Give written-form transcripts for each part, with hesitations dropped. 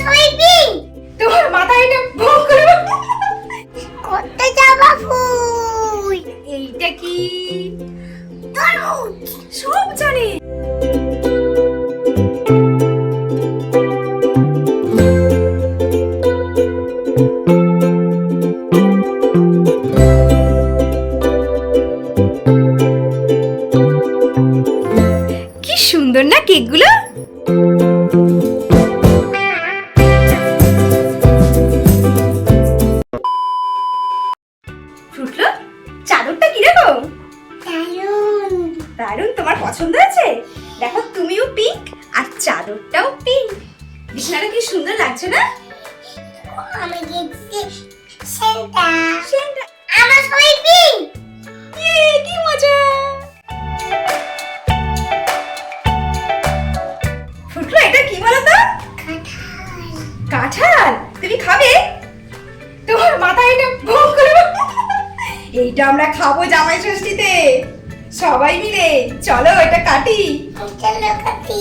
সবাই পিং। তোমার মাথায় এটা ভোগ করে কত জবা ফুল। এইটা কি? তরমুজ। সব জানে। কি সুন্দর না কেকগুলো। ফুটলো, চাদরটা কিরকম? দারুণ। দারুণ, তোমার পছন্দ হয়েছে? দেখো তুমিও পিঙ্ক আর চাদরটাও পিঙ্ক। বিছানাটা কি সুন্দর লাগছে না? আমি দেখছি সেন্টা। সেন্টা। আমার সবাই পিং। কি মজা। ফুটলো, এটা কি বলো তো? কাঁঠাল। কাঁঠাল। তুমি খাবে? তোমার মাথায় এটা ভোগ করে এইটা আমরা খাবো জামাই ষষ্ঠীতে সবাই মিলে। চলো এটা কাটি। চলো কাটি।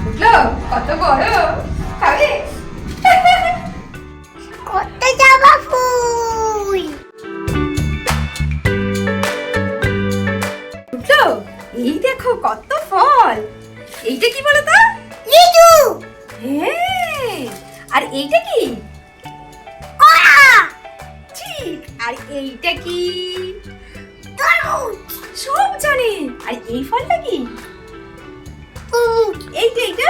ফুটলো, কত বড়। খাবে? কত জবা ফুল। ফুটলো, এই দেখো কত ফল। এইটা কি বলো তো? লিচু। হ্যাঁ, আর এইটা কি? কলা। ঠিক। আর এইটা কি? তরমুজ। সব জানে। আর এই ফলটা কি? তরমুজ। এইটা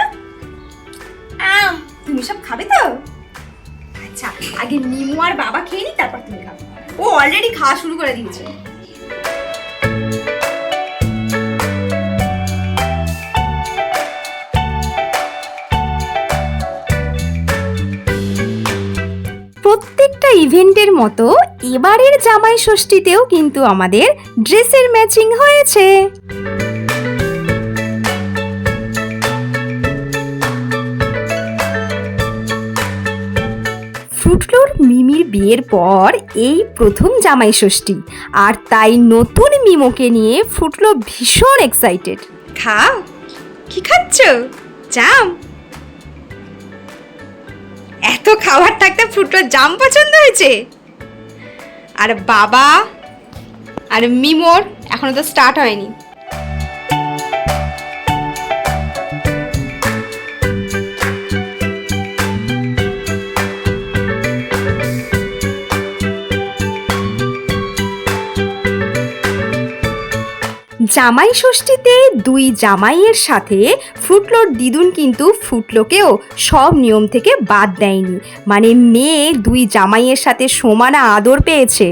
আম। তুমি সব খাবে তো? আচ্ছা, আগে নিমু আর বাবা খেয়ে নি, তারপর তুমি খাবে। ও অলরেডি খাওয়া শুরু করে দিয়েছে। প্রত্যেকটা ইভেন্টের মতো এবারের জামাই ষষ্ঠীতেও কিন্তু আমাদের ড্রেসের ম্যাচিং হয়েছে। ফ্রুটলোর মিমির বিয়ের পর এই প্রথম জামাই ষষ্ঠী, আর তাই নতুন মিমোকে নিয়ে ফ্রুটলো ভীষণ এক্সাইটেড। খাও। কি খাচ্ছ? জাম। এত খাবার থাকতে ফ্রুটলোর জাম পছন্দ হয়েছে। আর বাবা আর মিমোর এখনো তো স্টার্ট হয়নি। জামাই ষষ্ঠীতে দুই জামাইয়ের সাথে ফ্রুটলোর দিদুন কিন্তু ফ্রুটলোকেও সব নিয়ম থেকে বাদ দেয়নি, মানে মেয়ে দুই জামাইয়ের সাথে সমান আদর পেয়েছে।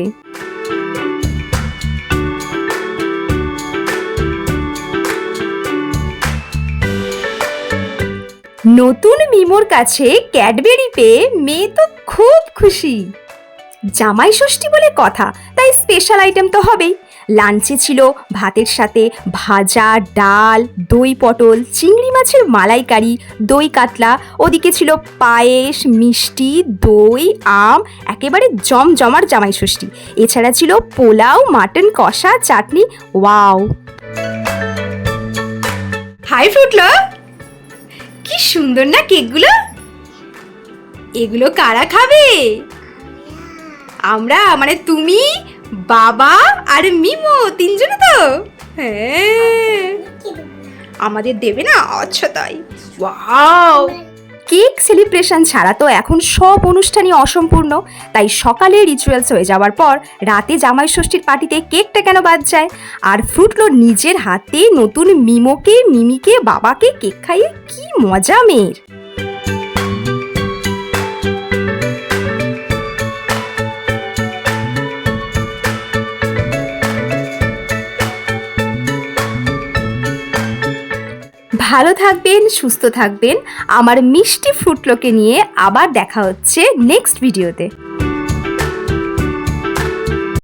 নতুন মিমোর কাছে ক্যাডবেরি পেয়ে মেয়ে তো খুব খুশি। জামাই ষষ্ঠী বলে কথা, তাই স্পেশাল আইটেম তো হবেই। লাঞ্চে ছিল ভাতের সাথে ভাজা, ডাল, দই পটল, চিংড়ি মাছের মালাইকারি, দই কাতলা, ওদিকে ছিল পায়েস, মিষ্টি, দই, আম, একেবারে জমজমার জামাই ষষ্ঠী। এছাড়া ছিল পোলাও, মাটন কষা, চাটনি। ওয়াও। হাই ফ্রুটলো, কি সুন্দর না কেকগুলো। এগুলো কারা খাবে? আমরা, মানে তুমি, বাবা আর মিমো, তিনজনে তো। হ্যাঁ, আমাদের দেবে না? আচ্ছা তাই। ওয়াও। কেক সেলিব্রেশন ছাড়া তো এখন সব অনুষ্ঠানই অসম্পূর্ণ, তাই সকালে রিচুয়ালস হয়ে যাওয়ার পর রাতে জামাই ষষ্ঠীর পার্টিতে কেকটা কেন বাদ যায়? আর ফ্রুটলো নিজের হাতে নতুন মিমোকে, মিমিকে, বাবাকে কেক খাইয়ে কি মজা মেয়ের। ভালো থাকবেন, সুস্থ থাকবেন। আমার মিষ্টি ফ্রুটলোকে নিয়ে আবার দেখা হচ্ছে নেক্সট ভিডিওতে।